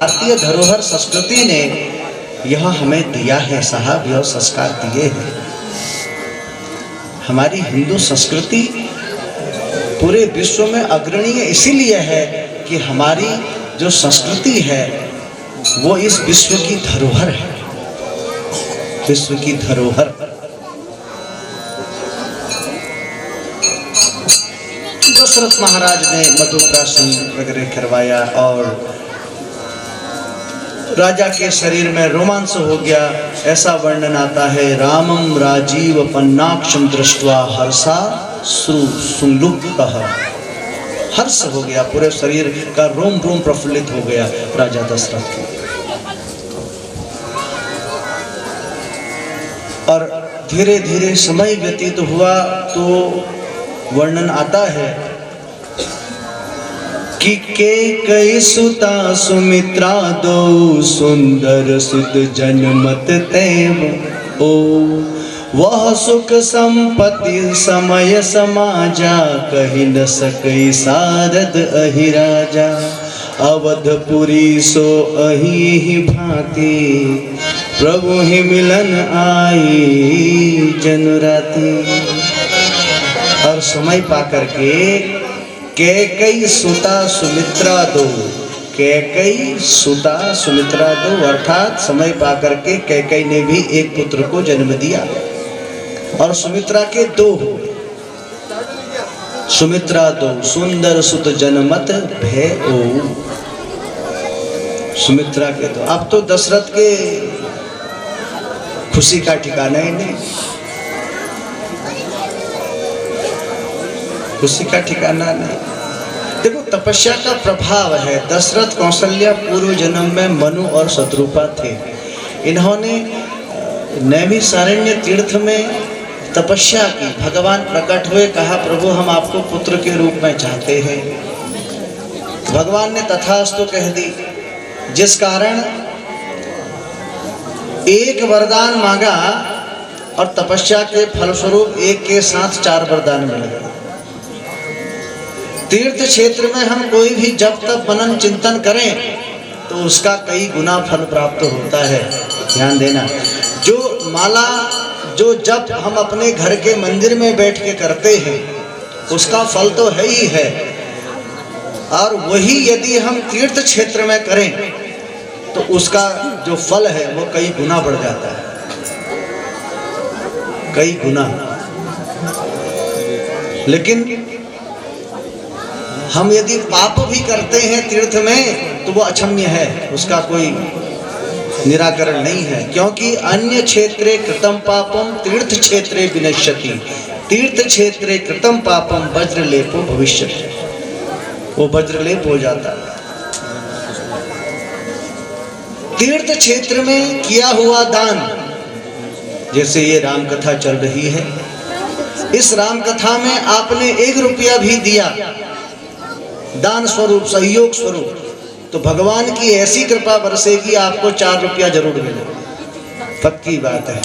भारतीय धरोहर संस्कृति ने यह हमें दिया है साहब, यह संस्कार दिए हैं। हमारी हिंदू संस्कृति पूरे विश्व में अग्रणीय इसीलिए है कि हमारी जो संस्कृति है वो इस विश्व की धरोहर है, विश्व की धरोहर। दशरथ महाराज ने मधुप्राशन वगैरह करवाया और राजा के शरीर में रोमांच हो गया। ऐसा वर्णन आता है, रामम राजीव पन्नाक्षम दृष्ट्वा हर्षा सुलुप्तः। हर्ष हो गया, पूरे शरीर का रोम रोम प्रफुल्लित हो गया राजा दशरथ के। और धीरे धीरे समय व्यतीत हुआ तो वर्णन आता है कि कई सुता सुमित्रा दो सुंदर सुत जनमत तैव ओ वह सुख संपत्ति समय समाजा कही न सकई सारद अहि राजा अवधपुरी सो अहि ही भांति प्रभु ही मिलन आई जनुराती। और समय पाकर के कैकई सुता सुमित्रा दो, कैकई सुता सुमित्रा दो अर्थात समय पाकर के कैकई ने भी एक पुत्र को जन्म दिया और सुमित्रा के दो, सुमित्रा दो सुंदर सुत जनमत भय ओ। सुमित्रा के दो। अब तो दशरथ के खुशी का ठिकाना ही नहीं, खुशी का ठिकाना नहीं। देखो तपस्या का प्रभाव है। दशरथ कौशल्या पूर्व जन्म में मनु और शत्रुपा थे। इन्होंने नैमिषारण्य तीर्थ में तपस्या की। भगवान प्रकट हुए, कहा प्रभु हम आपको पुत्र के रूप में चाहते हैं। भगवान ने तथास्तु कह दी, जिस कारण एक वरदान मांगा और तपस्या के फलस्वरूप एक के साथ 4 वरदान मिल गए। तीर्थ क्षेत्र में हम कोई भी जब तक मनन चिंतन करें तो उसका कई गुना फल प्राप्त होता है। ध्यान देना, जो माला जो जप हम अपने घर के मंदिर में बैठ के करते हैं उसका फल तो है ही है, और वही यदि हम तीर्थ क्षेत्र में करें तो उसका जो फल है वो कई गुना बढ़ जाता है, कई गुना। लेकिन हम यदि पाप भी करते हैं तीर्थ में तो वो अक्षम्य है, उसका कोई निराकरण नहीं है। क्योंकि अन्य क्षेत्रे कृतम पापम तीर्थ क्षेत्रे विनश्यति, तीर्थ क्षेत्रे कृतम पापम वज्रलेपो भविष्यति, वो वज्रलेप हो जाता है। तीर्थ क्षेत्र में किया हुआ दान, जैसे ये राम कथा चल रही है, इस राम कथा में आपने 1 रुपया भी दिया दान स्वरूप, सहयोग स्वरूप, तो भगवान की ऐसी कृपा बरसेगी आपको 4 रुपया जरूर मिलेगा, पक्की बात है।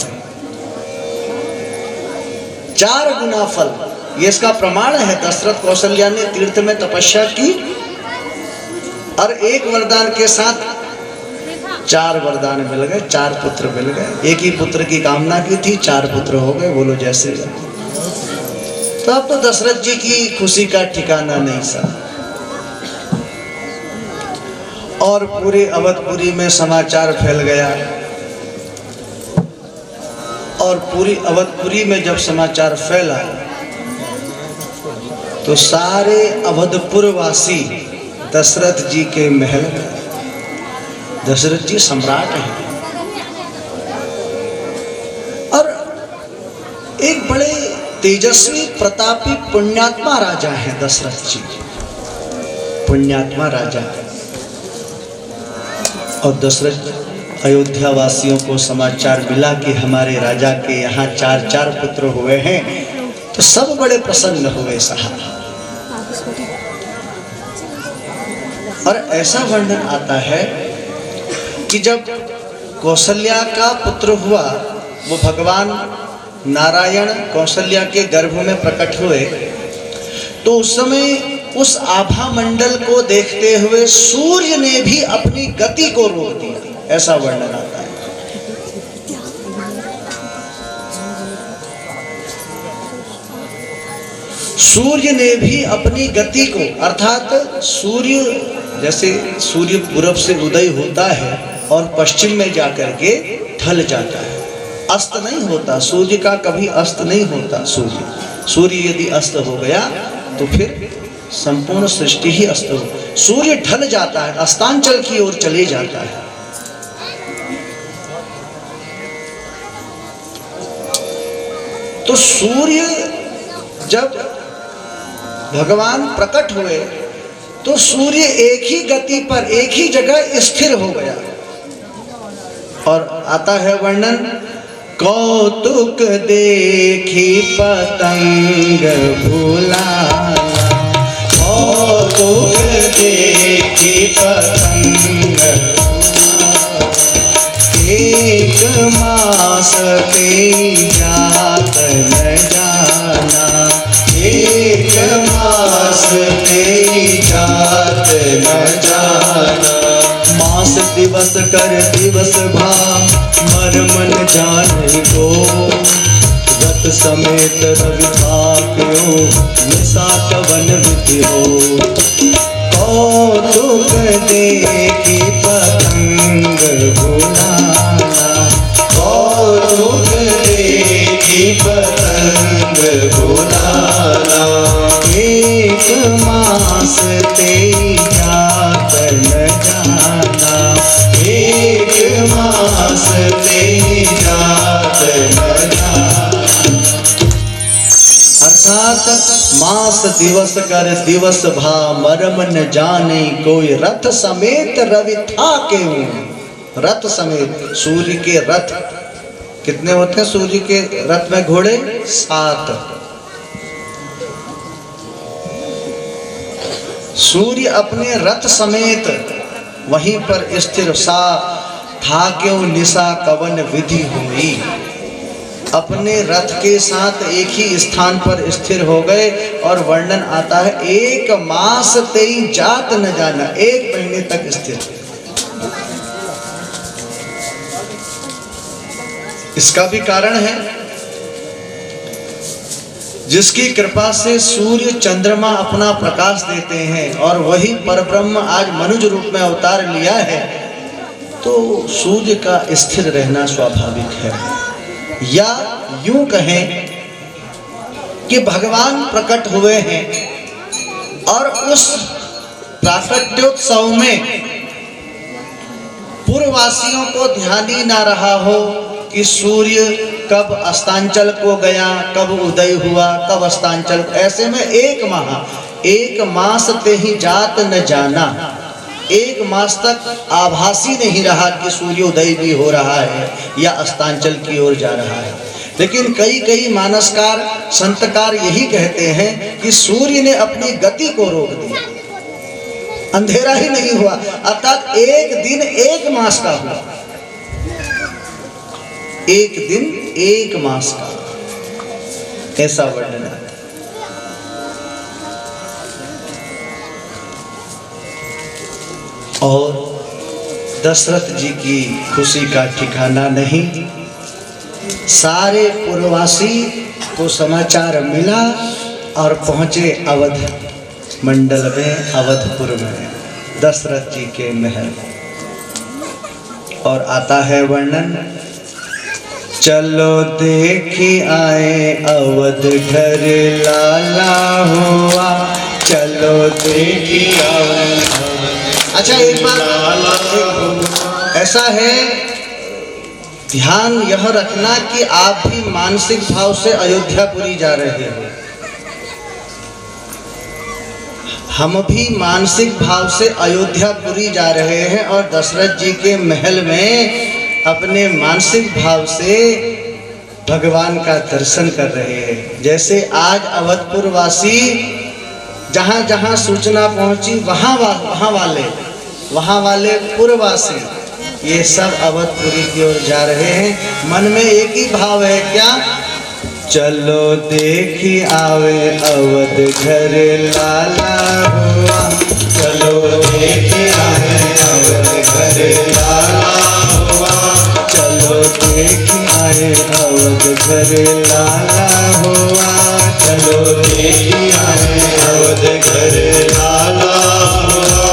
4 गुना फल, ये इसका प्रमाण है। दशरथ कौशल्या ने तीर्थ में तपस्या की और 1 वरदान के साथ 4 वरदान मिल गए, 4 पुत्र मिल गए। एक ही पुत्र की कामना की थी, 4 पुत्र हो गए, बोलो जैसे। तो अब तो दशरथ जी की खुशी का ठिकाना नहीं सा। और पूरे अवधपुरी में समाचार फैल गया, और पूरी अवधपुरी में जब समाचार फैला तो सारे अवधपुर वासी दशरथ जी के महल में, दशरथ जी सम्राट हैं और एक बड़े तेजस्वी प्रतापी पुण्यात्मा राजा हैं दशरथ जी, पुण्यात्मा राजा। और दशरथ अयोध्या वासियों को समाचार मिला कि हमारे राजा के यहाँ 4 पुत्र हुए हैं, तो सब बड़े प्रसन्न हुए साहब। और ऐसा वर्णन आता है कि जब कौशल्या का पुत्र हुआ, वो भगवान नारायण कौशल्या के गर्भ में प्रकट हुए, तो उस समय उस आभा मंडल को देखते हुए सूर्य ने भी अपनी गति को रोक दिया, ऐसा वर्णन आता है। सूर्य ने भी अपनी गति को, अर्थात सूर्य जैसे सूर्य पूरब से उदय होता है और पश्चिम में जाकर के ढल जाता है, अस्त नहीं होता सूर्य का, कभी अस्त नहीं होता सूर्य यदि अस्त हो गया तो फिर संपूर्ण सृष्टि ही अस्त हो। सूर्य ढल जाता है, अस्तांचल की ओर चले जाता है। तो सूर्य जब भगवान प्रकट हुए तो सूर्य एक ही गति पर एक ही जगह स्थिर हो गया। और आता है वर्णन, कौतुक देखी पतंग भुलाया, कौतुक देखी पतंग एक मास ते जात न जाना, एक मास ते जात न जाना। मास दिवस कर दिवस भा मर मन जाने को, रत समेत रवि भाग्यो निशा कवन विधि हो। कौतुक देखी पतंग भुलाना, कौतुक देखी पतंग भुलाना। एक मास ते जात न जाना, एक मास ते जात न जाना। अर्थात मास दिवस कर दिवस भा मरम न जाने कोई, रथ समेत रवि था क्यों। रथ समेत, सूर्य के रथ कितने होते हैं सूर्य के रथ में घोड़े? 7। सूर्य अपने रथ समेत वहीं पर स्थिर, सा था क्यों निशा कवन विधि हुई। अपने रथ के साथ एक ही स्थान पर स्थिर हो गए। और वर्णन आता है, एक मास तेई जात न जाना, 1 महीने तक स्थिर। इसका भी कारण है, जिसकी कृपा से सूर्य चंद्रमा अपना प्रकाश देते हैं और वही परब्रह्म आज मनुज रूप में अवतार लिया है, तो सूर्य का स्थिर रहना स्वाभाविक है। या यूं कहें कि भगवान प्रकट हुए हैं और उस प्राकट्योत्सव में पूर्ववासियों को ध्यान ही ना रहा हो कि सूर्य कब अस्तांचल को गया, कब उदय हुआ, कब अस्तांचल। ऐसे में 1 मास ते ही जात न जाना, 1 मास तक आभासी नहीं रहा कि सूर्योदय भी हो रहा है या अस्तांचल की ओर जा रहा है। लेकिन कई मानसकार संतकार यही कहते हैं कि सूर्य ने अपनी गति को रोक दिया, अंधेरा ही नहीं हुआ, अर्थात 1 दिन 1 मास का हुआ, 1 दिन 1 मास का, ऐसा वर्णन है। और दशरथ जी की खुशी का ठिकाना नहीं। सारे पूर्ववासी को समाचार मिला और पहुंचे अवध मंडल में, अवधपुर में, दशरथ जी के महल। और आता है वर्णन, चलो देखी आए अवध घर लाला हुआ, चलो देखी आए। अच्छा, एक बात ऐसा है, ध्यान यह रखना कि आप भी मानसिक भाव से अयोध्यापुरी जा रहे हो, हम भी मानसिक भाव से अयोध्यापुरी जा रहे हैं और दशरथ जी के महल में अपने मानसिक भाव से भगवान का दर्शन कर रहे हैं। जैसे आज अवधपुर वासी जहाँ जहाँ सूचना पहुँची वहाँ वाले पूर्ववासी ये सब अवधपुरी की ओर जा रहे हैं। मन में एक ही भाव है, क्या? चलो देखी आवे अवध घर लाला हुआ, चलो देखी आवे अवध घर लाला हुआ, चलो देखी आए अवध घर लाला हुआ, चलो देखी आवे अवध घर लाला हुआ,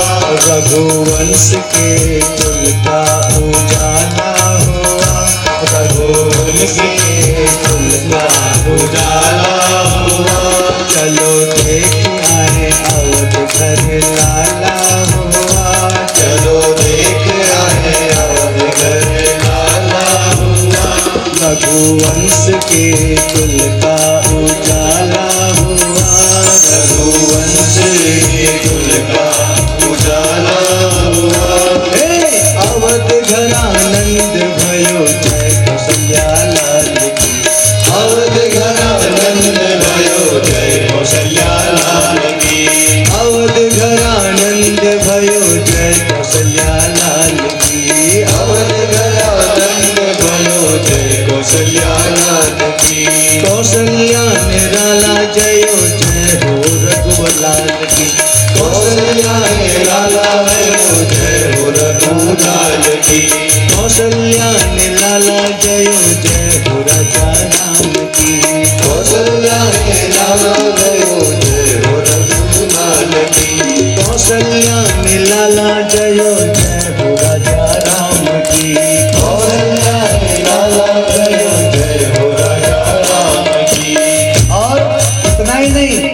रघुवंश के कुल का उजाला हुआ, रघुवंश के कुल का उजाला हुआ, चलो देखी आए अवध घर लाला हुआ, चलो देख आए अवध घर लाला हुआ, रघुवंश के कुल का उजाला हुआ, रघुवंश के कुल का उजाला हुआ, अवध घर आनंद भयो जय कौशल्या लाल की, अवध घर आनंद भयो जय कौशल्या लाल की, अवध घर आनंद भयो जय कौशल्या लाल की, अवध घर आनंद भयो जय कौशल्या लाल की, कौशल्या निराला जयो जय हो रघुलाल की, कौशल्या निराला भयो जय हो रघुलाल की, कौशल्या निराला जयो जय हो राजा राम की, कौशल्या निराला भयो जय हो रघुलाल की, कौशल्या निराला जयो जय हो राजा राम की, कौशल्या निराला भयो जय हो राजा राम की। और इतना ही नहीं,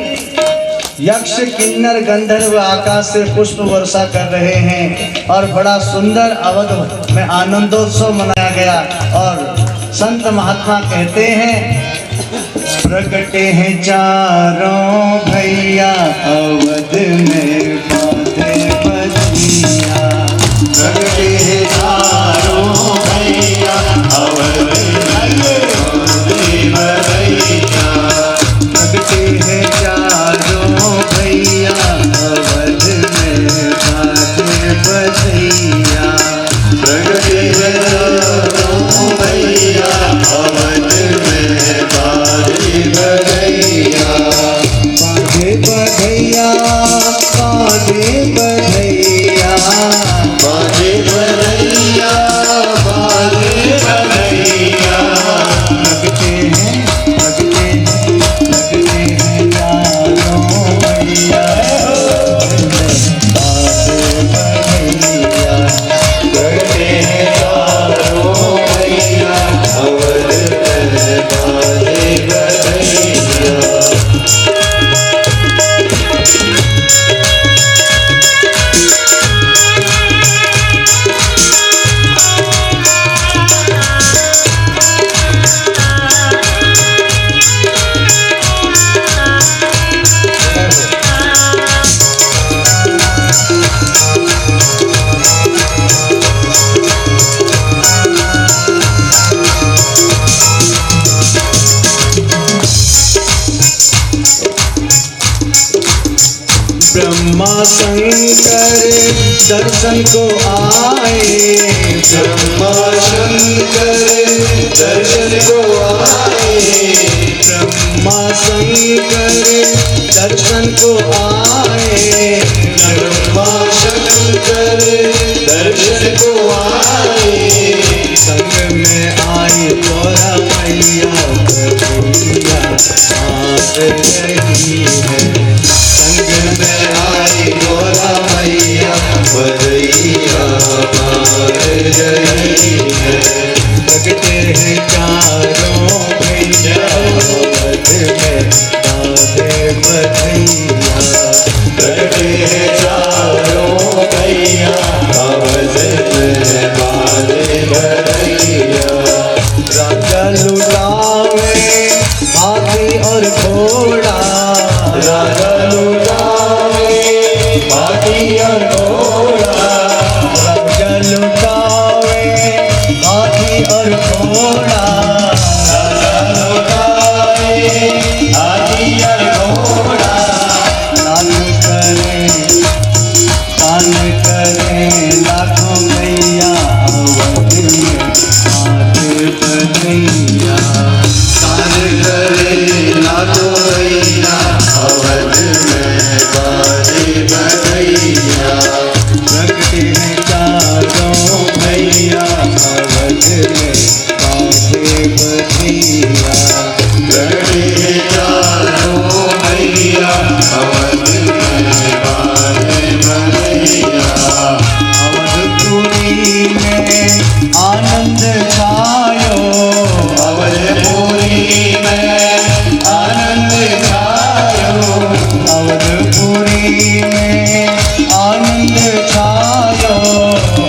यक्ष किन्नर गंधर्व आकाश से पुष्प वर्षा कर रहे हैं और बड़ा सुंदर अवध में आनंदोत्सव मनाया गया। और संत महात्मा कहते हैं, प्रगटे हैं चारों भैया अवध में बांधे बजिया, प्रगटे हैं चारों भैया अवध में बांधे बजिया, प्रगटे हैं चारों भैया अवध में बांधे बजिया, प्रगटे हैं चारों भैया अवध में बांधे बजिया, बांधे बधैया, बांधे बधैया, बांधे बजिया, बांधे बजिया, लगते हैं लगते हैं लगते हैं चारों भैया बांधे बधैया, प्रगटे हैं चारों भैया अवध में बांधे बजिया। ब्रह्मा शंकर दर्शन को आए, ब्रह्मा शंकर दर्शन को आए, ब्रह्मा शंकर दर्शन को आए, ब्रह्मा शंकर दर्शन को आए, संग में आई तोरा मैया भैया आ रही है, संग में आई गोरा मैया बधैया मार रही है, लगते हैं चारों भैया अवध में बांधे बधैया, प्रगटे हैं चारों भैया अवध में बांधे बधैया, राजा लुटावे हाथी और घोड़ा, राजा लुटावे हाथी और घोड़ा, राजा लुटावे हाथी और घोड़ा, राजा लुटावे हाथी और घोड़ा, लाल करे लाखों भैया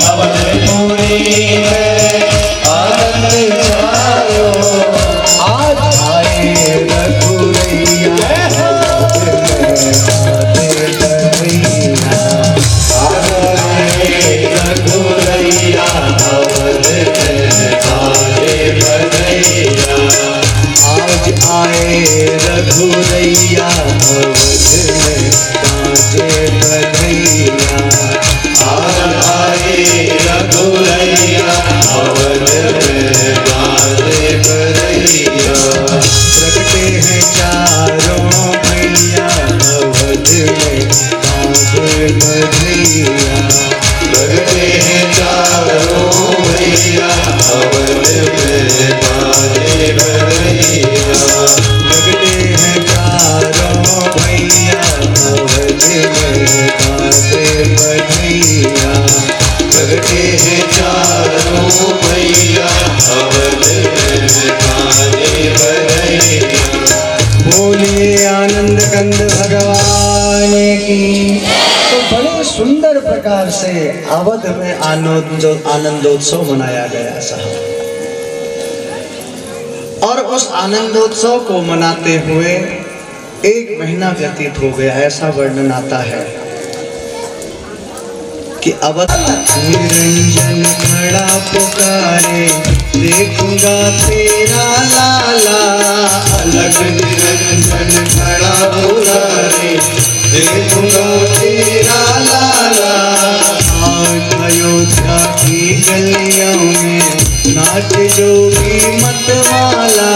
अवधपुरी में आनंद छायो। आज आए रघुरैया रघुरैया अवध में काजे बधैया। आज आए रघुरैया अवध में काजे बधैया। प्रगटे हैं चारों भैया अवध में काजे बधैया। प्रगटे हैं चारों भैया अवध में काजे बधैया। प्रगटे हैं चारों भैया अवध में काजे बधैया। प्रगटे हैं चारों भैया अवध में काजे बधैया। बोलिए आनंद कंद भगवान की। तो बड़े सुंदर प्रकार से अवध में आनंदोत्सव मनाया गया साहब। और उस आनंदोत्सव को मनाते हुए 1 महीना व्यतीत हो गया। ऐसा वर्णन आता है कि अवध निरंजन खड़ा पुकारे देखूंगा तेरा लाला। अलग निरंजन खड़ा पुकारे देखूंगा तेरा लाला। आज अयोध्या की गलियों में नाच जोगी मतवाला।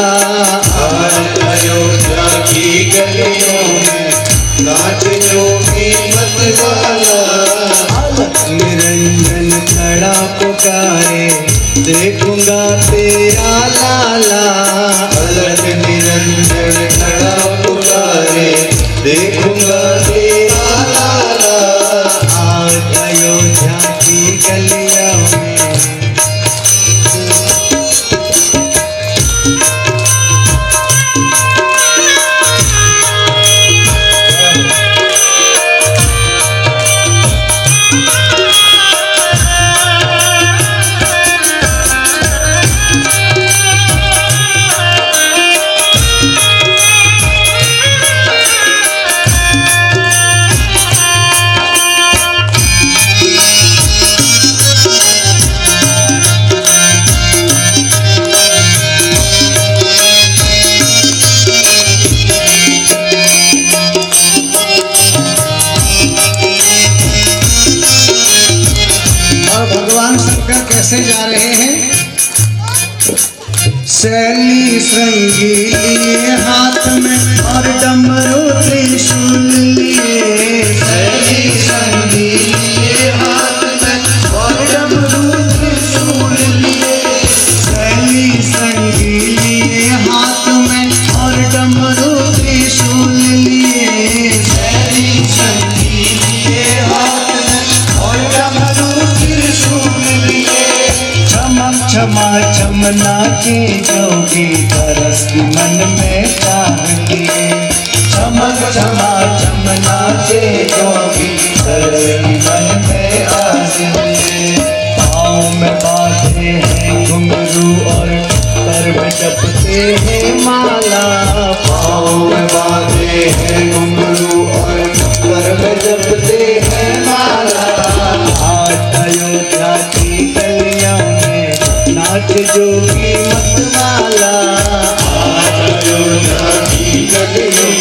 आज अयोध्या की गलियों में नाच जोगी मतवाला। निरंजन खड़ा पुकारे देखूंगा तेरा लाला। अलग निरंजन खड़ा पुकारे देखूंगा तेरा लाला। आज अयोध्या की गलियों में कैसे जा रहे हैं। शैली श्रृंगी लिए हाथ में और डमरू त्रिशूल लिए। शैली श्रृंगी लिए हाथ में और डमरू त्रिशूल लिए। शैली श्रृंगी लिए हाथ में और डमरू त्रिशूल लिए। शैली श्रृंगी लिए हाथ में और डमरू त्रिशूल लिए। क्षमा छम नाचे जोगी तरस मन में चाह लिए। क्षमा छम नाचे जोगी तरस मन में आस लिए। पाँव में बांधे हैं घुंघरू और कर में जपते हैं माला। पाँव में बांधे हैं घुंघरू और कर में जपते हैं माला। आज अयोध्या की गलियों में नाच जोगी मतवाला। आज अयोध्या की गलियों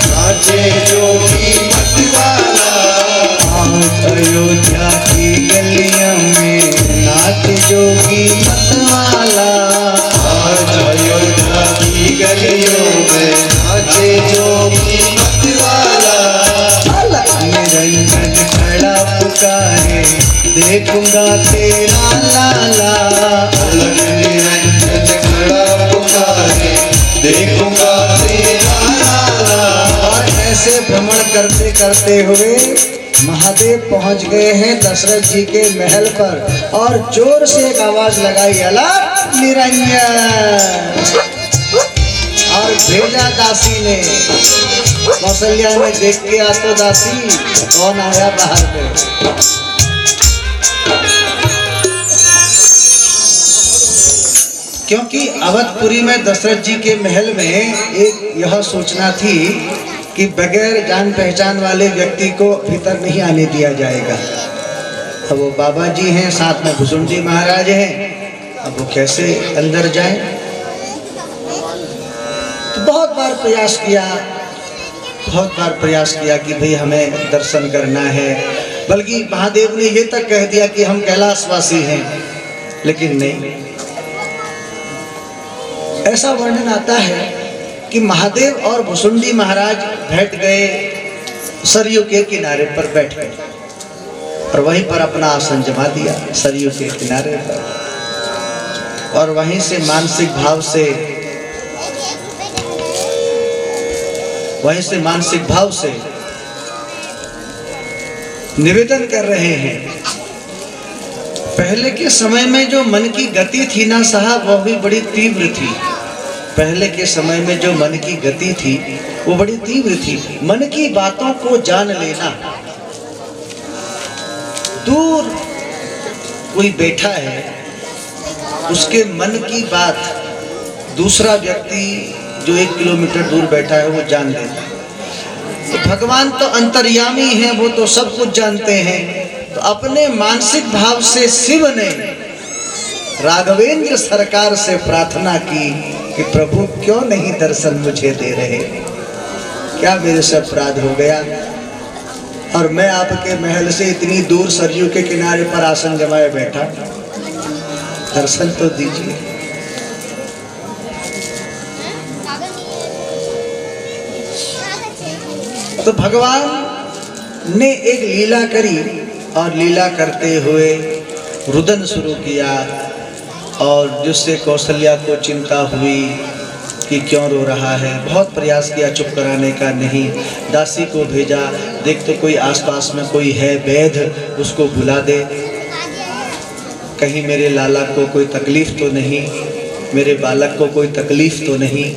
नाचे जोगी मतवाला। आज अयोध्या की गलियों में नाच जोगी मतवाला। आज अयोध्या की गलियों में नाचे जोगी मतवाला। निरंजन खड़ा पुकारे देखूंगा तेरा लाला। अलग निरंजन खड़ा पुकारे देखूंगा तेरा लाला। और ऐसे भ्रमण करते करते हुए महादेव पहुंच गए हैं दशरथ जी के महल पर और जोर से एक आवाज लगाई, अलग निरंजन। और भेजा दासी ने, कौशल्या ने देख के आ तो दासी कौन आया बाहर पे। क्योंकि अवधपुरी में दशरथ जी के महल में एक यह सूचना थी कि बगैर जान पहचान वाले व्यक्ति को भीतर नहीं आने दिया जाएगा। अब वो बाबा जी हैं, साथ में भुसुंडी महाराज हैं, अब वो कैसे अंदर जाएं? तो बहुत बार प्रयास किया कि भाई हमें दर्शन करना है, बल्कि महादेव ने ये तक कह दिया कि हम कैलाशवासी हैं, लेकिन नहीं। ऐसा वर्णन आता है कि महादेव और भुसुंडी महाराज बैठ गए, सरयू के किनारे पर बैठ गए और वहीं पर अपना आसन जमा दिया सरयू के किनारे पर, और वहीं से मानसिक भाव से निवेदन कर रहे हैं। पहले के समय में जो मन की गति थी ना साहब, वह भी बड़ी तीव्र थी। पहले के समय में जो मन की गति थी वो बड़ी तीव्र थी। मन की बातों को जान लेना। दूर कोई बैठा है, उसके मन की बात दूसरा व्यक्ति जो 1 किलोमीटर दूर बैठा है वो जान लेता है। तो भगवान तो अंतर्यामी हैं, वो तो सब कुछ जानते हैं। तो अपने मानसिक भाव से शिव ने राघवेंद्र सरकार से प्रार्थना की कि प्रभु क्यों नहीं दर्शन मुझे दे रहे, क्या मेरे से अपराध हो गया, और मैं आपके महल से इतनी दूर सरयू के किनारे पर आसन जमाए बैठा, दर्शन तो दीजिए। तो भगवान ने एक लीला करी और लीला करते हुए रुदन शुरू किया, और जिससे कौशल्या को चिंता हुई कि क्यों रो रहा है। बहुत प्रयास किया चुप कराने का, नहीं। दासी को भेजा, देख तो कोई आसपास में कोई है वैद्य, उसको बुला दे, कहीं मेरे लाला को कोई तकलीफ तो नहीं, मेरे बालक को कोई तकलीफ तो नहीं।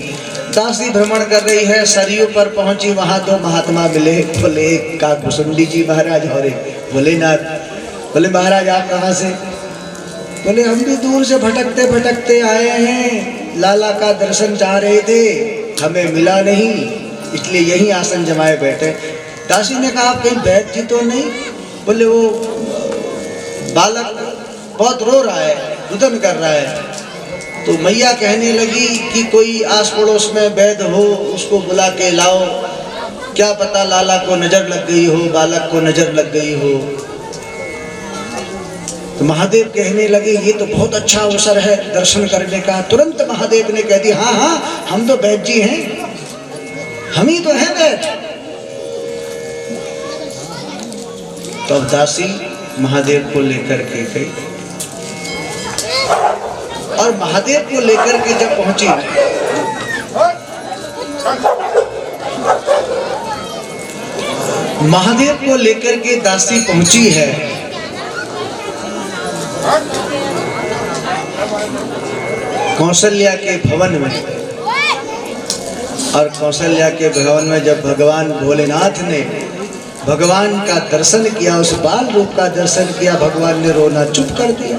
दासी भ्रमण कर रही है, सरयू पर पहुंची, वहां 2 महात्मा मिले। बोले एक का भुसुंडी जी महाराज और एक भोलेनाथ। बोले महाराज आप कहाँ से? बोले हम भी दूर से भटकते भटकते आए हैं, लाला का दर्शन चाह रहे थे, हमें मिला नहीं, इसलिए यही आसन जमाए बैठे। दासी ने कहा आप कहीं वैद्य जी तो नहीं? बोले वो बालक बहुत रो रहा है, रुदन कर रहा है। तो मैया कहने लगी कि कोई आस पड़ोस में वैद्य हो, उसको बुला के लाओ, क्या पता लाला को नजर लग गई हो, बालक को नजर लग गई हो। तो महादेव कहने लगे ये तो बहुत अच्छा अवसर है दर्शन करने का। तुरंत महादेव ने कह दिया हाँ हाँ हम तो वैद्य जी हैं, हम ही तो हैं वैद्य। तो अब दासी महादेव को लेकर के गई, और महादेव को लेकर के जब पहुंची, महादेव को लेकर के दासी पहुंची है, कौशल्या के भवन में। और कौशल्या के भवन में जब भगवान भोलेनाथ ने भगवान का दर्शन किया, उस बाल रूप का दर्शन किया, भगवान ने रोना चुप कर दिया,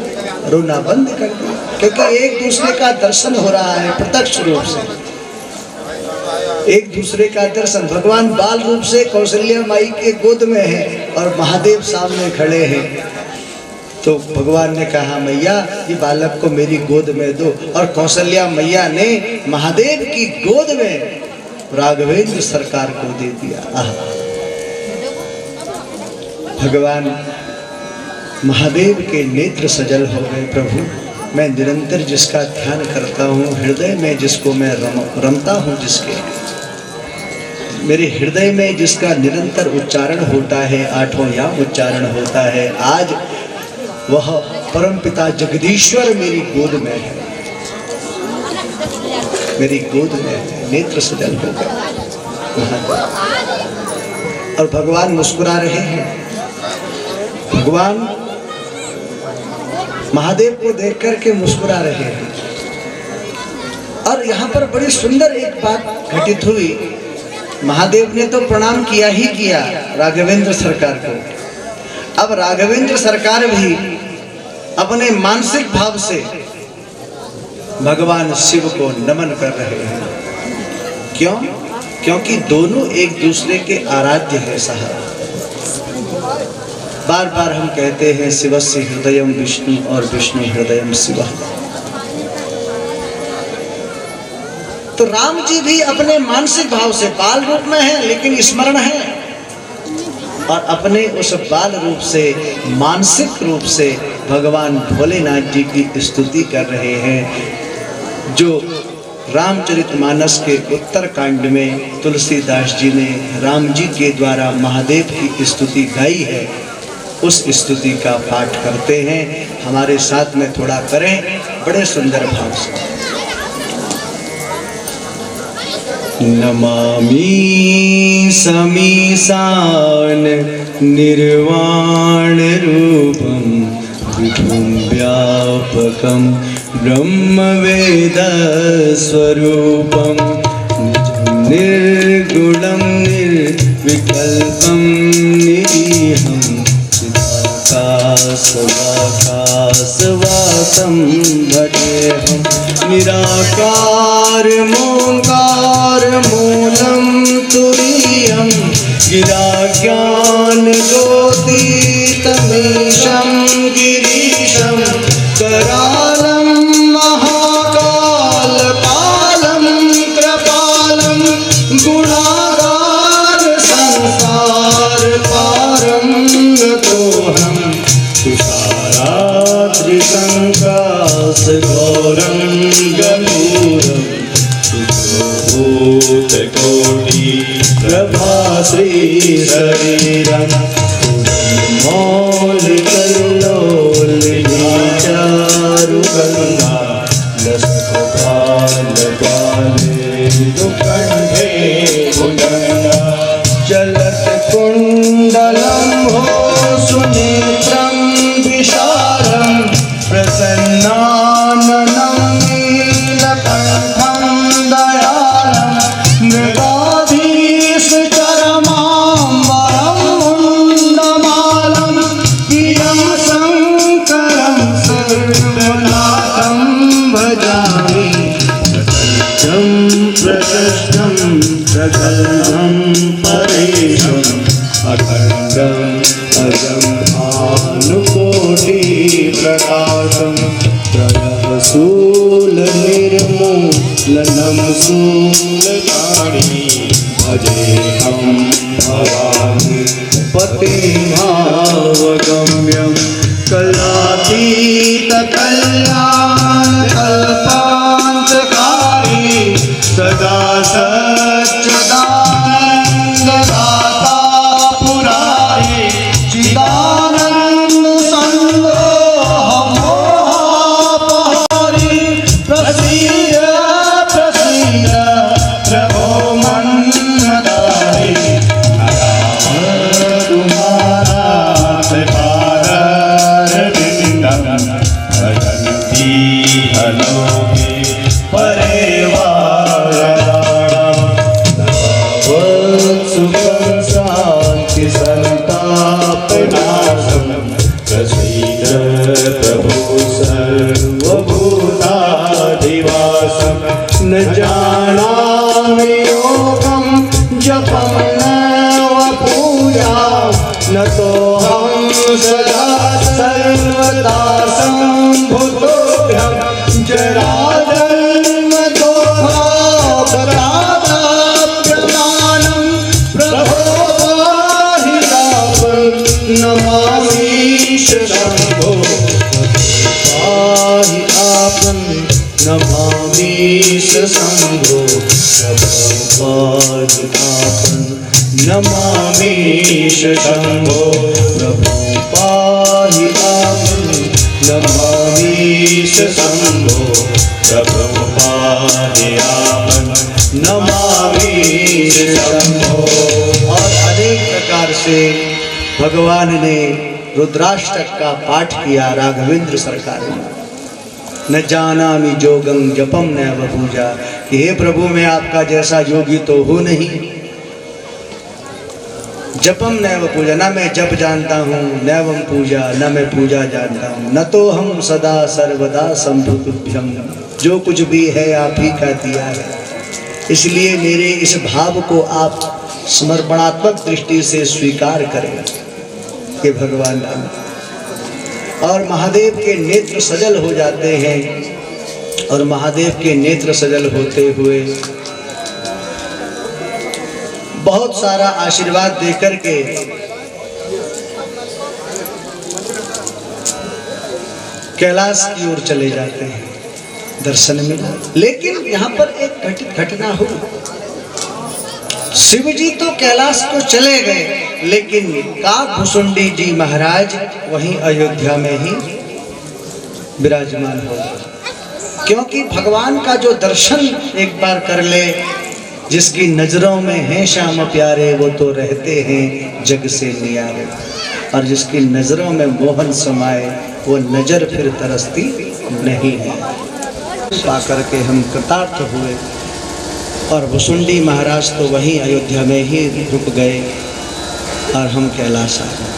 रोना बंद कर दिया, क्योंकि एक दूसरे का दर्शन हो रहा है प्रत्यक्ष रूप से, एक दूसरे का दर्शन। भगवान बाल रूप से कौशल्या माई के गोद में है और महादेव सामने खड़े हैं। तो भगवान ने कहा मैया ये बालक को मेरी गोद में दो, और कौशल्या मैया ने महादेव की गोद में राघवेंद्र सरकार को दे दिया। भगवान महादेव के नेत्र सजल हो गए। प्रभु मैं निरंतर जिसका ध्यान करता हूँ, हृदय में जिसको मैं रमता हूँ, जिसके मेरे हृदय में जिसका निरंतर उच्चारण होता है, 8 याम उच्चारण होता है, आज वह परमपिता जगदीश्वर मेरी गोद में है, मेरी गोद में है। नेत्र सजल हो गए और भगवान मुस्कुरा रहे हैं। भगवान महादेव को देख करके मुस्कुरा रहे हैं। और यहाँ पर बड़ी सुंदर एक बात घटित हुई। महादेव ने तो प्रणाम किया ही किया राघवेंद्र सरकार को। अब राघवेंद्र सरकार भी अपने मानसिक भाव से भगवान शिव को नमन कर रहे हैं। क्यों? क्योंकि दोनों एक दूसरे के आराध्य है साहब। बार बार हम कहते हैं शिवस्य हृदयम विष्णु और विष्णु हृदयम शिव। तो राम जी भी अपने मानसिक भाव से बाल रूप में हैं, लेकिन स्मरण है, और अपने उस बाल रूप से मानसिक रूप से भगवान भोलेनाथ जी की स्तुति कर रहे हैं। जो रामचरितमानस के उत्तरकांड में तुलसीदास जी ने राम जी के द्वारा महादेव की स्तुति गाई है, उस स्तुति का पाठ करते हैं। हमारे साथ में थोड़ा करें, बड़े सुंदर भाव से। नमामि समीसान निर्वाण रूपम विभुं व्यापकं ब्रह्मवेद स्वरूपं निर्गुणं निर्विकल्पं निरीहं चिदाकाशवासं भजेऽहं निराकार मोङ्कार मूलं तुरीयं गिराज्ञान ज्योतितमीशं गिरीशं करालं महाकालपालं कृपालं गुणागार संसार पारं नतोऽहं तुषाराद्रिसङ्काशगौरं गम्भीरं भूतकोटि प्रभाश्री शरीरं मौलिकल्लोलिनीचारुगङ्गा लसत्पालपाले दुकण्ठे भुजङ्गा चलत् कुण्डलं हो सुनेत्रं विशालं प्रसन्नाननं नीलकण्ठं दयालं मृगाधीशचरमाम्बरं मुण्डमालं प्रियं शङ्करं सर्वनाथं भजामि सत्यं प्रशस्तं प्रगल्भं परेशम् अखण्डम् अजं भानुकोटिप्रकाशं त्रयः शूलनिर्मूलनं शूलपाणि भजेऽहं भवानि पतिमावगम्यं कलातीतकल्याणकल्पान्तकारी सदा सच्चिदानन्ददाता पुरारी चिदानन्द संदोहमोहापहारी प्रसीद प्रसीद प्रभो मन्नदारी तुम्हारा कृपारविन्दं भजन्ति हलोके सुखं शान्ति संतापनाशं प्रसीद प्रभो सर्वभूताधिवासं न जानामि योगं जपं नैव पूजां न तोऽहं सदा सर्वदा सम्भुतोऽभ्यं जराजन्म दोषापराधाप्यमानं प्रभो पाहि तापं नमामीश शम्भो पाहि आपं नमामीश शम्भो प्रभो पाहि आपं नमामीश शम्भो प्रभो पाहि आपं नमामीश शम्भो प्रभो पाहि आपं नमामीश शम्भो। और अनेक प्रकार से भगवान ने रुद्राष्टक का पाठ किया राघवेंद्र सरकार ने। न जानामि जोगं जपम नैव पूजा, कि हे प्रभु मैं आपका जैसा योगी तो हूँ नहीं। जपम नैव पूजा, न मैं जप जानता हूँ, नैवम पूजा, न मैं पूजा जानता हूँ। न तो हम सदा सर्वदा संभुतुभ्यम जो कुछ भी है आप ही का दिया है। इसलिए मेरे इस भाव को आप समर्पणात्मक दृष्टि से स्वीकार करें कि भगवान राम। और महादेव के नेत्र सजल हो जाते हैं और महादेव के नेत्र सजल होते हुए बहुत सारा आशीर्वाद देकर के कैलाश की ओर चले जाते हैं। दर्शन मिला, लेकिन यहाँ पर एक घटित घटना हुई। शिव जी तो कैलाश को चले गए, लेकिन काकभुसुंडी जी महाराज वहीं अयोध्या में ही विराजमान हो गए। क्योंकि भगवान का जो दर्शन एक बार कर ले, जिसकी नजरों में हैं श्याम प्यारे, वो तो रहते हैं जग से न्यारे। और जिसकी नजरों में मोहन समाए, वो नजर फिर तरसती नहीं है। पाकर के हम कृतार्थ हुए और भुसुंडी महाराज तो वहीं अयोध्या में ही रुक गए और हम कैलाश आ गए।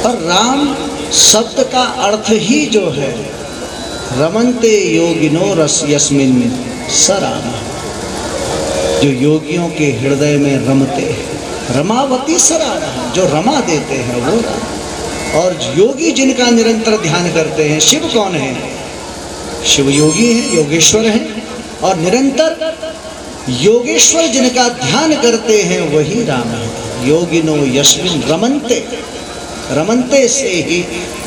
और राम शब्द का अर्थ ही जो है, रमन्ते योगिनो रस यस्मिन् स राम, जो योगियों के हृदय में रमते हैं। रमावती स राम, जो रमा देते हैं वो राम। और योगी जिनका निरंतर ध्यान करते हैं, शिव कौन है? शिव योगी हैं, योगेश्वर हैं। और निरंतर योगेश्वर जिनका ध्यान करते हैं वही राम है। योगिनो यस्मिन् रमन्ते, रमन्ते से ही,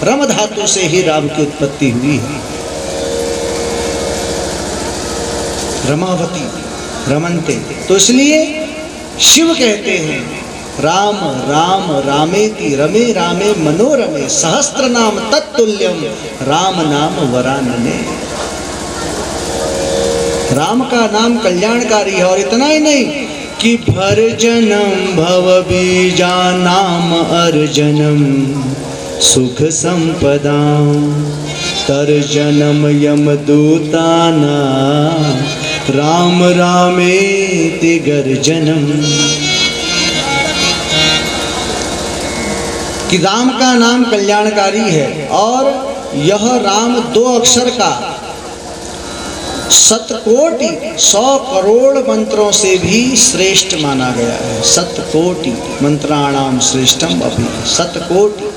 रम धातु से ही राम की उत्पत्ति हुई है। रमावती, रमन्ते, तो इसलिए शिव कहते हैं राम राम रामेति रमे रामे मनोरमे सहस्त्र नाम तत्तुल्यम राम नाम वरानने। राम का नाम कल्याणकारी है। और इतना ही नहीं कि भर जन्म भव बीजा नाम अर्जनम सुख संपदां तर जन्म यमदूताना राम रामेति गर्जनम। कि राम का नाम कल्याणकारी है और यह राम 2 अक्षर का शतकोटि 100 करोड़ मंत्रों से भी श्रेष्ठ माना गया है। शतकोटि मंत्राणाम श्रेष्ठम अपि, शतकोटि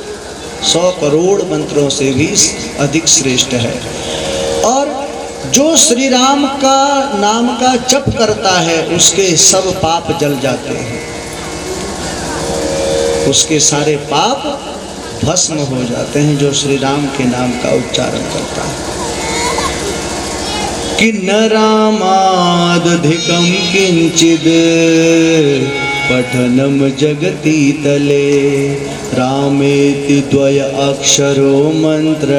100 करोड़ मंत्रों से भी अधिक श्रेष्ठ है। और जो श्री राम का नाम का जप करता है उसके सब पाप जल जाते हैं, उसके सारे पाप भस्म हो जाते हैं जो श्री राम के नाम का उच्चारण करता है। कि न रामादधिकं किंचिद पठनम जगति तले रामेति द्वय अक्षरो मंत्र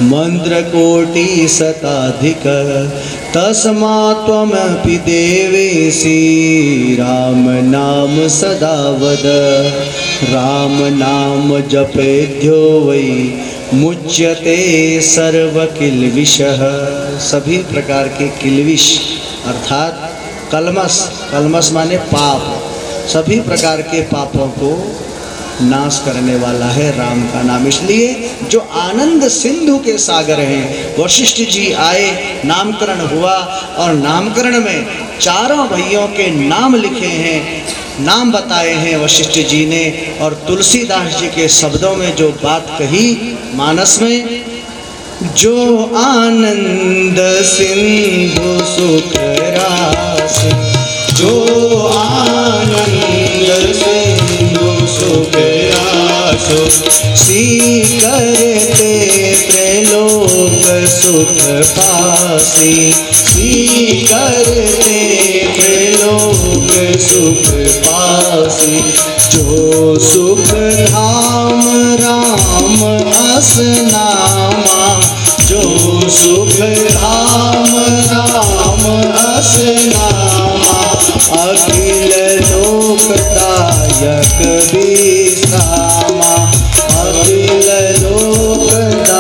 मंत्रकोटि शताधिक तस्मात् त्वमपि देवेशि राम नाम सदा वद। राम नाम जपेद्यो वै मुच्यते सर्व किल्बिषः। सभी प्रकार के किल्बिष अर्थात कलमस, कलमस माने पाप, सभी प्रकार के पापों को नाश करने वाला है राम का नाम। इसलिए जो आनंद सिंधु के सागर हैं, वशिष्ठ जी आए, नामकरण हुआ और नामकरण में चारों भैयों के नाम लिखे हैं, नाम बताए हैं वशिष्ठ जी ने। और तुलसीदास जी के शब्दों में जो बात कही मानस में, जो आनंद सिंधु सुख राशि, जो आनंद सिंधु सुख राशि करते त्रैलोक सुख पासी। करते त्रैलोक सुख पासी। जो सुख धाम राम अस नामा, जो सुख धाम राम अस नामा अखिल लोकदायक विश्रामा। अखिल लोकदायक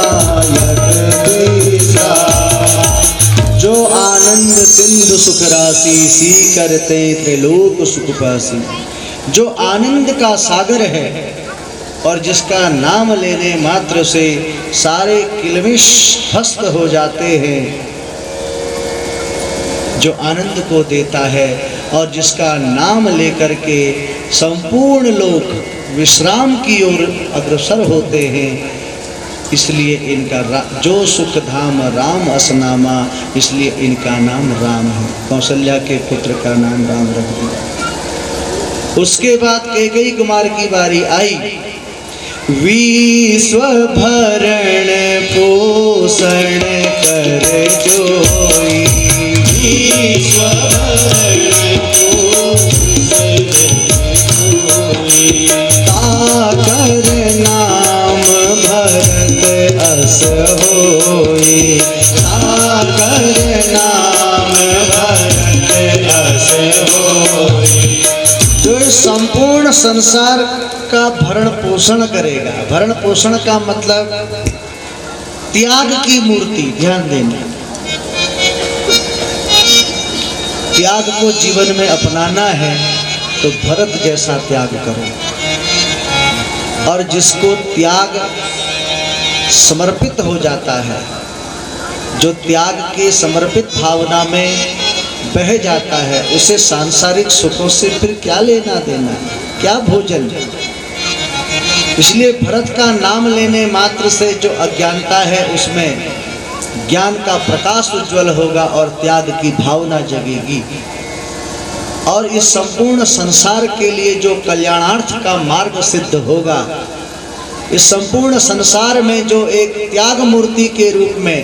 विश्रामा। जो आनंद सिंधु सुख राशि सी करते त्रिलोक सुख पासी। जो आनंद का सागर है और जिसका नाम लेने मात्र से सारे किलमिश ध्वस्त हो जाते हैं, जो आनंद को देता है और जिसका नाम लेकर के संपूर्ण लोग विश्राम की ओर अग्रसर होते हैं, इसलिए इनका जो सुख धाम राम असनामा, इसलिए इनका नाम राम है। कौशल्या के पुत्र का नाम राम रख दिया। उसके बाद कैकेयी कुमार की बारी आई। विश्व भरण पोषण कर जोई, विश्व भरण पोषण ताकर नाम भरत अस होई, ताकर नाम भरत अस होई। जो संपूर्ण संसार का भरण पोषण करेगा। भरण पोषण का मतलब त्याग की मूर्ति, ध्यान देना। त्याग को जीवन में अपनाना है तो भरत जैसा त्याग करो। और जिसको त्याग समर्पित हो जाता है, जो त्याग के समर्पित भावना में बह जाता है, उसे सांसारिक सुखों से फिर क्या लेना देना, क्या भोजन। इसलिए भरत का नाम लेने मात्र से जो अज्ञानता है उसमें ज्ञान का प्रकाश उज्जवल होगा और त्याग की भावना जगेगी। और इस संपूर्ण संसार के लिए जो कल्याणार्थ का मार्ग सिद्ध होगा, इस संपूर्ण संसार में जो एक त्याग मूर्ति के रूप में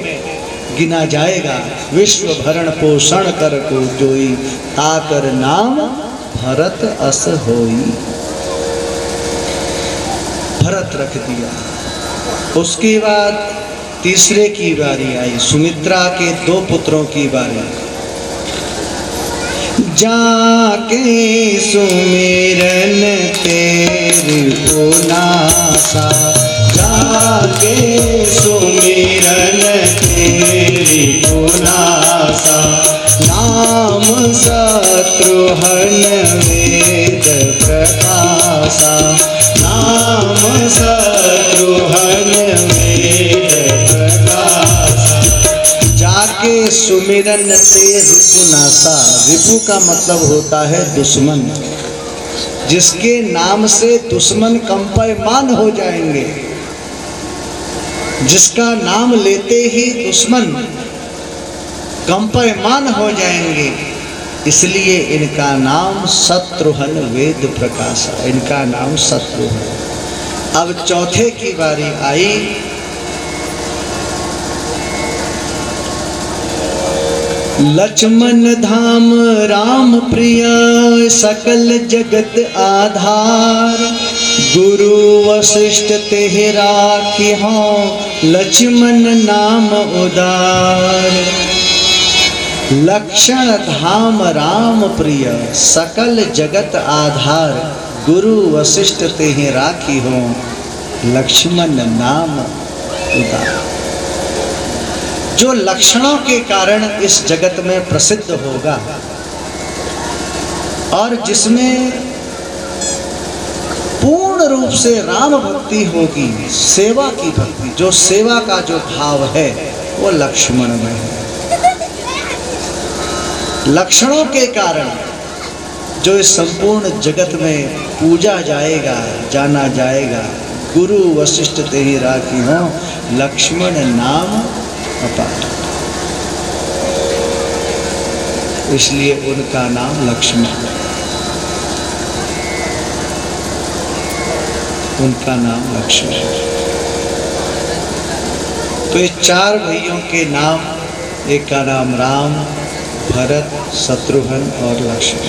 गिना जाएगा। विश्व भरण पोषण कर को जोई, ताकर नाम भरत अस होई। भरत रख दिया। उसके बाद तीसरे की बारी आई। सुमित्रा के 2 पुत्रों की बारी। जाके सुमिरन तेरी पुनासा, जाके सुमिरन तेरी पुनासा, नाम शत्रुहन वेद प्रकाशा, नाम शत्रुहन वेद प्रकाशा। जाके सुमिरन ते रिपुनासा। रिपु का मतलब होता है दुश्मन, जिसके नाम से दुश्मन कंपायमान हो जाएंगे। जिसका नाम लेते ही दुश्मन कंपायमान हो जाएंगे, इसलिए इनका नाम शत्रुहन वेद प्रकाश। इनका नाम शत्रुहन। अब चौथे की बारी आई। लक्ष्मण धाम राम प्रिय, सकल जगत आधार, गुरु वशिष्ठ तेहि राखी हों, लक्ष्मण नाम उदार। लक्षण धाम राम प्रिय, सकल जगत आधार, गुरु वशिष्ठ तेहि राखी हों, लक्ष्मण नाम उदार। जो लक्षणों के कारण इस जगत में प्रसिद्ध होगा और जिसमें पूर्ण रूप से राम भक्ति होगी, सेवा की भक्ति, जो सेवा का जो भाव है वो लक्ष्मण में है। लक्षणों के कारण जो इस संपूर्ण जगत में पूजा जाएगा, जाना जाएगा, गुरु वशिष्ठ तेहि राखी हों, लक्ष्मण नाम अपार। इसलिए उनका नाम लक्ष्मण, उनका नाम लक्ष्मण। तो ये 4 भाइयों के नाम, एक का नाम राम, भरत, शत्रुघ्न और लक्ष्मण।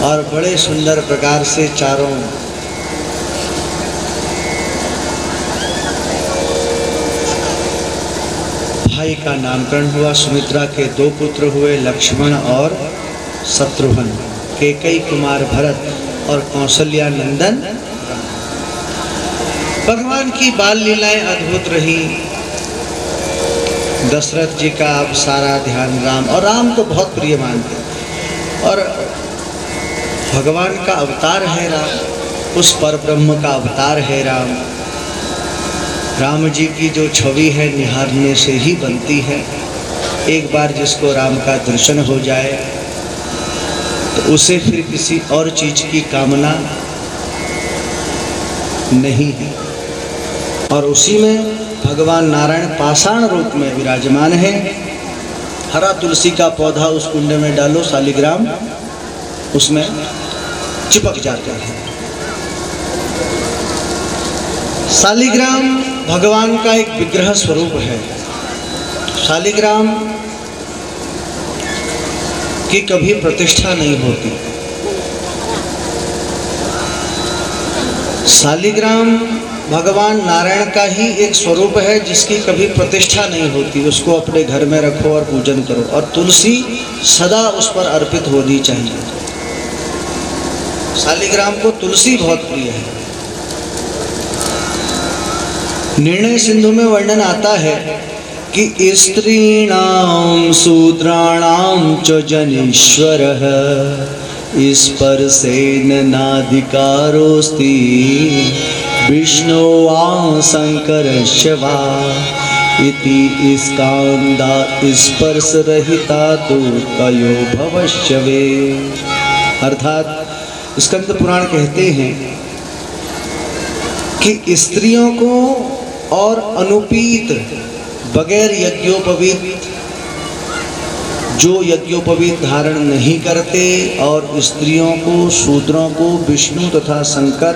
और बड़े सुंदर प्रकार से चारों भाई का नामकरण हुआ। सुमित्रा के 2 पुत्र हुए, लक्ष्मण और शत्रुघ्न। कैकेयी कुमार भरत और कौशल्या नंदन। भगवान की बाल लीलाएं अद्भुत रही। दशरथ जी का अब सारा ध्यान राम, और राम को बहुत प्रिय मानते, और भगवान का अवतार है राम। उस परब्रह्म का अवतार है राम। राम जी की जो छवि है निहारने से ही बनती है। एक बार जिसको राम का दर्शन हो जाए तो उसे फिर किसी और चीज की कामना नहीं है। और उसी में भगवान नारायण पाषाण रूप में विराजमान है। हरा तुलसी का पौधा उस कुंड में डालो, शालिग्राम उसमें चिपक जाता है। शालिग्राम भगवान का एक विग्रह स्वरूप है। शालिग्राम की कभी प्रतिष्ठा नहीं होती। शालिग्राम भगवान नारायण का ही एक स्वरूप है जिसकी कभी प्रतिष्ठा नहीं होती। उसको अपने घर में रखो और पूजन करो। और तुलसी सदा उस पर अर्पित होनी चाहिए। शालिग्राम को तुलसी बहुत प्रिय है। निर्णय सिंधु में वर्णन आता है कि स्त्रीणाम शूद्राणाम च जनीश्वरः स्पर्शेन नाधिकारोऽस्ति विष्णु वा शंकरस्य वा इति स्कांदा स्पर्श रहिता तो तयो भवश्यवे। अर्थात स्कंद पुराण कहते हैं कि स्त्रियों को और अनुपीत बगैर यज्ञोपवीत, जो यज्ञोपवीत धारण नहीं करते, और स्त्रियों को शूद्रों को विष्णु तथा शंकर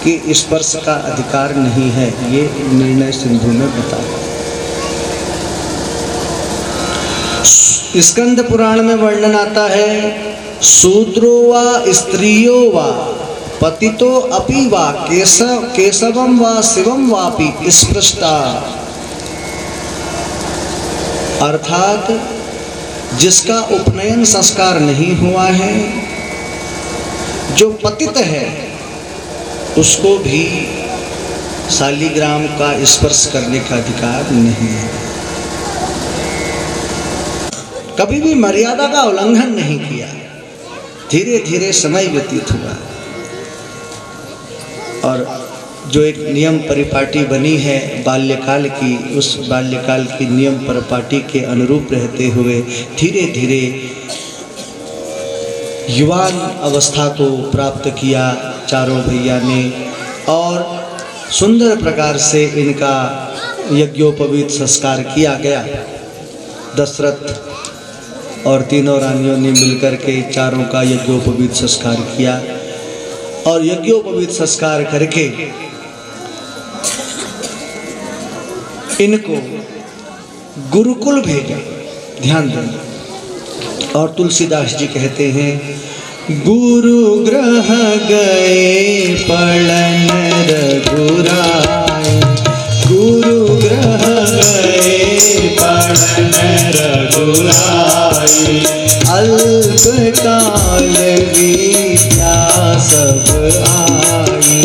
के स्पर्श का अधिकार नहीं है। ये निर्णय सिंधु में बताया। स्कंद पुराण में वर्णन आता है शूद्रो वा स्त्रियो वा पतितो अपि वा केशवम वा शिवम वापि स्पृष्टा। अर्थात जिसका उपनयन संस्कार नहीं हुआ है, जो पतित है, उसको भी शालिग्राम का स्पर्श करने का अधिकार नहीं है। कभी भी मर्यादा का उल्लंघन नहीं किया। धीरे धीरे समय व्यतीत हुआ और जो एक नियम परिपाटी बनी है बाल्यकाल की, उस बाल्यकाल की नियम परिपाटी के अनुरूप रहते हुए धीरे धीरे युवान अवस्था को प्राप्त किया चारों भैया ने। और सुंदर प्रकार से इनका यज्ञोपवीत संस्कार किया गया। दशरथ और तीनों रानियों ने मिलकर के चारों का यज्ञोपवीत संस्कार किया और यज्ञोपवीत संस्कार करके इनको गुरुकुल भेजा। ध्यान देना। और तुलसीदास जी कहते हैं गुरु ग्रह गए पड़न रघुराय, गुरु ग्रह गए पड़न रघुराय, अल्पकाल विद्या सब आई,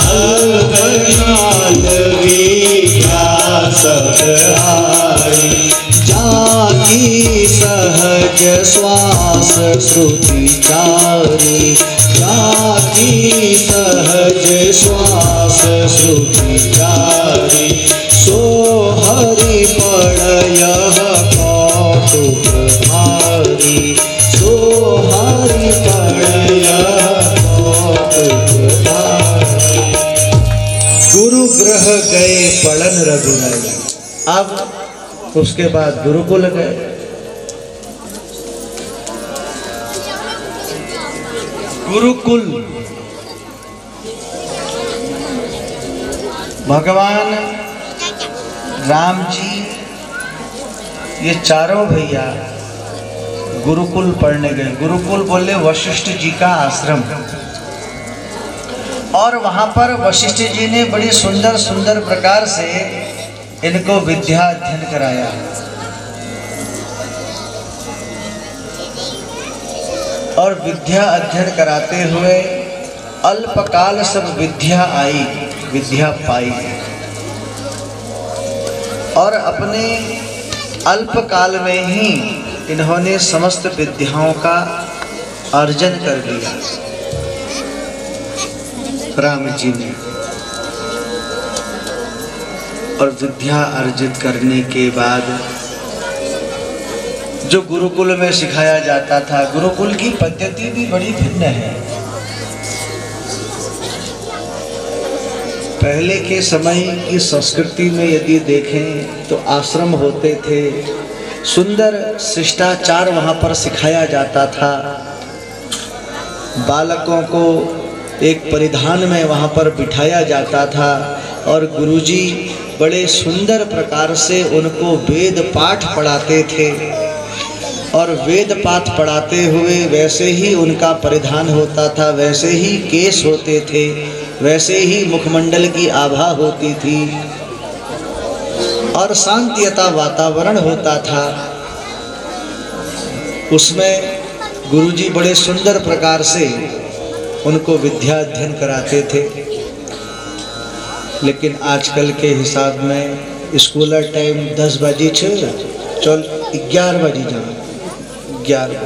अल्पकाल विद्या सब आई, जाकी सहज श्वास श्रुति चारी, जाकी सहज श्वास श्रुति चारी, सो हरि पड़य कौतुक भारी, सो हरि पड़य कौतुक भारी। गुरु ग्रह गए पड़न रघुराय। अब उसके बाद गुरुकुल गए। गुरुकुल भगवान राम जी ये चारों भैया गुरुकुल पढ़ने गए। गुरुकुल बोले वशिष्ठ जी का आश्रम। और वहां पर वशिष्ठ जी ने बड़ी सुंदर सुंदर प्रकार से इनको विद्या अध्ययन कराया। और विद्या अध्ययन कराते हुए अल्पकाल सब विद्या आई, विद्या पाई। और अपने अल्पकाल में ही इन्होंने समस्त विद्याओं का अर्जन कर लिया। राम जी ने। और विद्या अर्जित करने के बाद जो गुरुकुल में सिखाया जाता था, गुरुकुल की पद्धति भी बड़ी भिन्न है। पहले के समय की संस्कृति में यदि देखें तो आश्रम होते थे, सुंदर शिष्टाचार वहाँ पर सिखाया जाता था। बालकों को एक परिधान में वहाँ पर बिठाया जाता था और गुरुजी बड़े सुंदर प्रकार से उनको वेद पाठ पढ़ाते थे। और वेद पाठ पढ़ाते हुए वैसे ही उनका परिधान होता था, वैसे ही केश होते थे, वैसे ही मुखमंडल की आभा होती थी और शांतियता वातावरण होता था। उसमें गुरुजी बड़े सुंदर प्रकार से उनको विद्या अध्ययन कराते थे। लेकिन आजकल के हिसाब में स्कूल टाइम 10 बजे चल 11 बजे जाओ 11।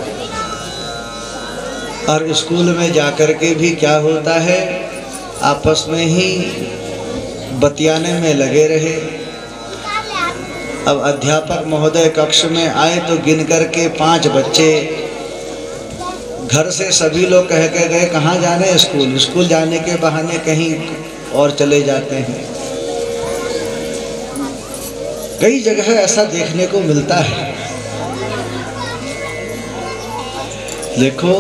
और स्कूल में जाकर के भी क्या होता है, आपस में ही बतियाने में लगे रहे। अब अध्यापक महोदय कक्ष में आए तो गिन करके 5 बच्चे, घर से सभी लोग कह के गए कहाँ जाने, स्कूल। स्कूल जाने के बहाने कहीं और चले जाते हैं। कई जगह ऐसा देखने को मिलता है। देखो,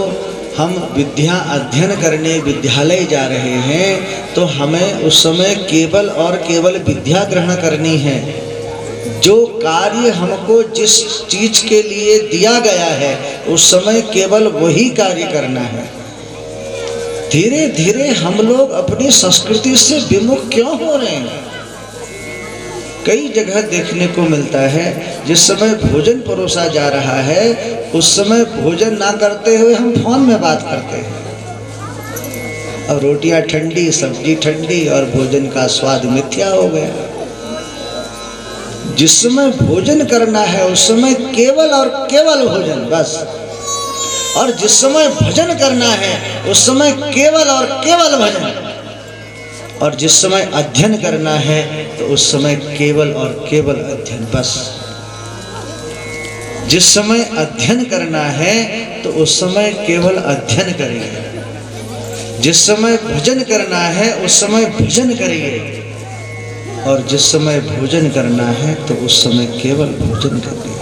हम विद्या अध्ययन करने विद्यालय जा रहे हैं तो हमें उस समय केवल और केवल विद्या ग्रहण करनी है। जो कार्य हमको जिस चीज के लिए दिया गया है उस समय केवल वही कार्य करना है। धीरे धीरे हम लोग अपनी संस्कृति से विमुख क्यों हो रहे हैं? कई जगह देखने को मिलता है, जिस समय भोजन परोसा जा रहा है उस समय भोजन ना करते हुए हम फोन में बात करते हैं। अब रोटियां ठंडी, सब्जी ठंडी और भोजन का स्वाद मिथ्या हो गया। जिस समय भोजन करना है उस समय केवल और केवल भोजन बस। और जिस समय भजन करना है उस समय केवल और केवल भजन। और जिस समय अध्ययन करना है तो उस समय केवल और केवल अध्ययन बस। जिस समय अध्ययन करना है तो उस समय केवल अध्ययन करिए। जिस समय भजन करना है उस समय भजन करिए। और जिस समय भोजन करना है तो उस समय केवल भोजन करिए।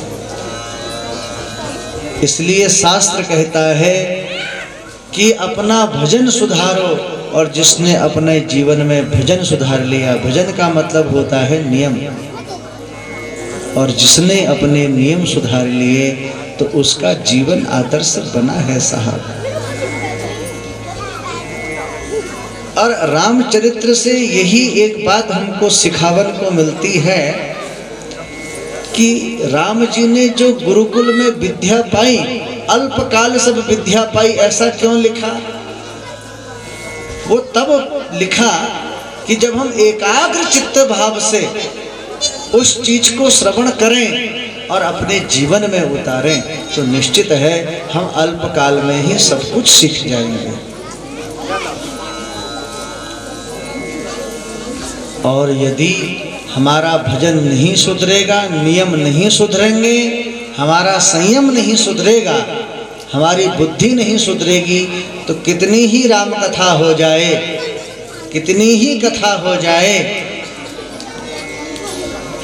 इसलिए शास्त्र कहता है कि अपना भजन सुधारो। और जिसने अपने जीवन में भजन सुधार लिया, भजन का मतलब होता है नियम। और जिसने अपने नियम सुधार लिए तो उसका जीवन आदर्श बना है साहब। और रामचरित्र से यही एक बात हमको सिखावन को मिलती है कि राम जी ने जो गुरुकुल में विद्या पाई, अल्पकाल सब विद्या पाई, ऐसा क्यों लिखा? वो तब लिखा कि जब हम एकाग्र चित्त भाव से उस चीज को श्रवण करें और अपने जीवन में उतारें तो निश्चित है हम अल्पकाल में ही सब कुछ सीख जाएंगे। और यदि हमारा भजन नहीं सुधरेगा, नियम नहीं सुधरेंगे, हमारा संयम नहीं सुधरेगा, हमारी बुद्धि नहीं सुधरेगी तो कितनी ही राम कथा हो जाए, कितनी ही कथा हो जाए,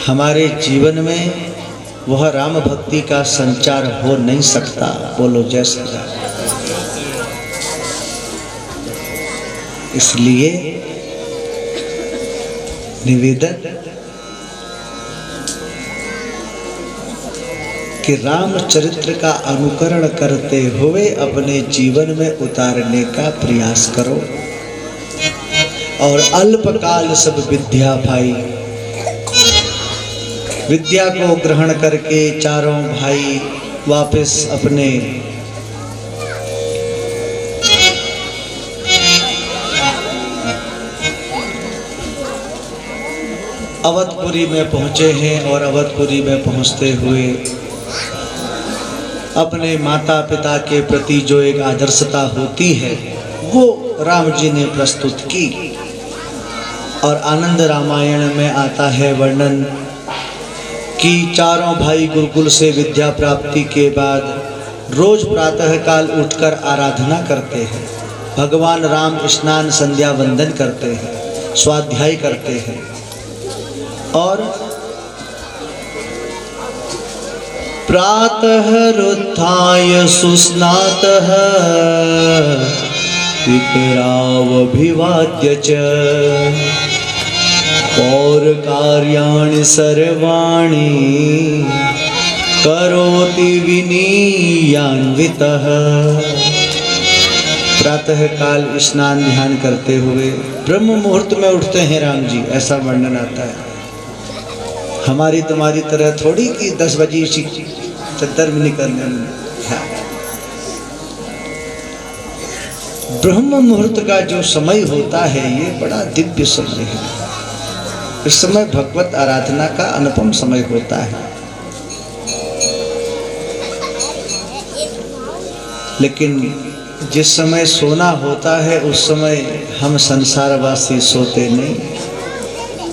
हमारे जीवन में वह राम भक्ति का संचार हो नहीं सकता। बोलो जय श्री राम। इसलिए निवेदन कि रामचरित्र का अनुकरण करते हुए अपने जीवन में उतारने का प्रयास करो। और अल्पकाल सब विद्या पाई, विद्या को ग्रहण करके चारों भाई वापस अपने अवधपुरी में पहुंचे हैं। और अवधपुरी में पहुंचते हुए अपने माता पिता के प्रति जो एक आदर्शता होती है वो राम जी ने प्रस्तुत की। और आनंद रामायण में आता है वर्णन कि चारों भाई गुरुकुल से विद्या प्राप्ति के बाद रोज प्रातःकाल उठकर आराधना करते हैं। भगवान राम स्नान संध्या वंदन करते हैं, स्वाध्याय करते हैं और प्रातः रुत्थाय सुस्नातः विप्रावभिवाद्य च पौरकार्याणि सर्वाणि करोति विनीयान्वितः। प्रातः काल स्नान ध्यान करते हुए ब्रह्म मुहूर्त में उठते हैं राम जी, ऐसा वर्णन आता है। हमारी तुम्हारी तरह थोड़ी कि 10 बजे चद्दर में निकलने में। ब्रह्म मुहूर्त का जो समय होता है ये बड़ा दिव्य समय है। इस समय भगवत आराधना का अनुपम समय होता है। लेकिन जिस समय सोना होता है उस समय हम संसारवासी सोते नहीं।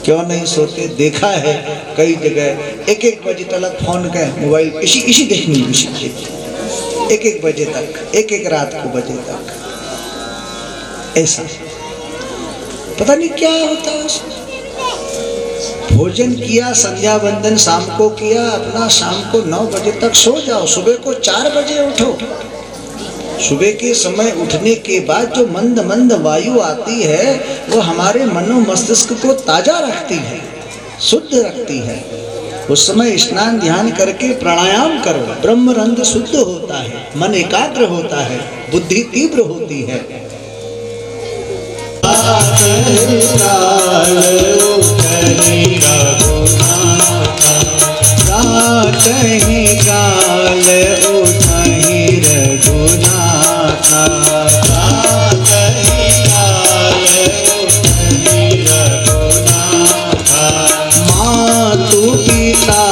क्यों नहीं सोते? देखा है कई जगह 1-1 बजे तक फोन के मोबाइल इसी देखनी, इसी 1-1 बजे तक, 1-1 रात को बजे तक, ऐसा पता नहीं क्या होता है उसमें। भोजन किया, संध्या वंदन शाम को किया, अपना शाम को 9 बजे तक सो जाओ, सुबह को 4 बजे उठो। सुबह के समय उठने के बाद जो मंद मंद वायु आती है वो हमारे मनो मस्तिष्क को ताजा रखती है, शुद्ध रखती है। उस समय स्नान ध्यान करके प्राणायाम करो, ब्रह्मरंध्र शुद्ध होता है, मन एकाग्र होता है, बुद्धि तीव्र होती है। मातु पिता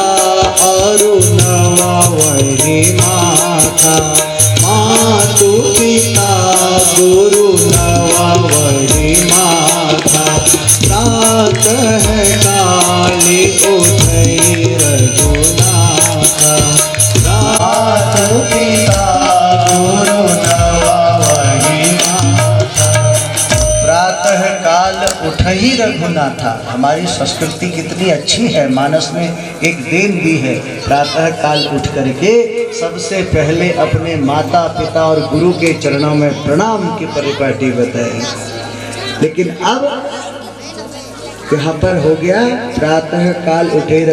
अरुणवा वही माता, मातु पिता गुरु नवा वही माता। प्रातः काले उठई रघुनाथा, मातु पिता गुरु नवा वही माता। प्रातः काल उठई रघुनाथा। हमारी संस्कृति कितनी अच्छी है, मानस में एक देन भी है। प्रातः काल उठ करके सबसे पहले अपने माता पिता और गुरु के चरणों में प्रणाम की परिपाटी बताई। लेकिन अब यहाँ पर हो गया प्रातः काल उठे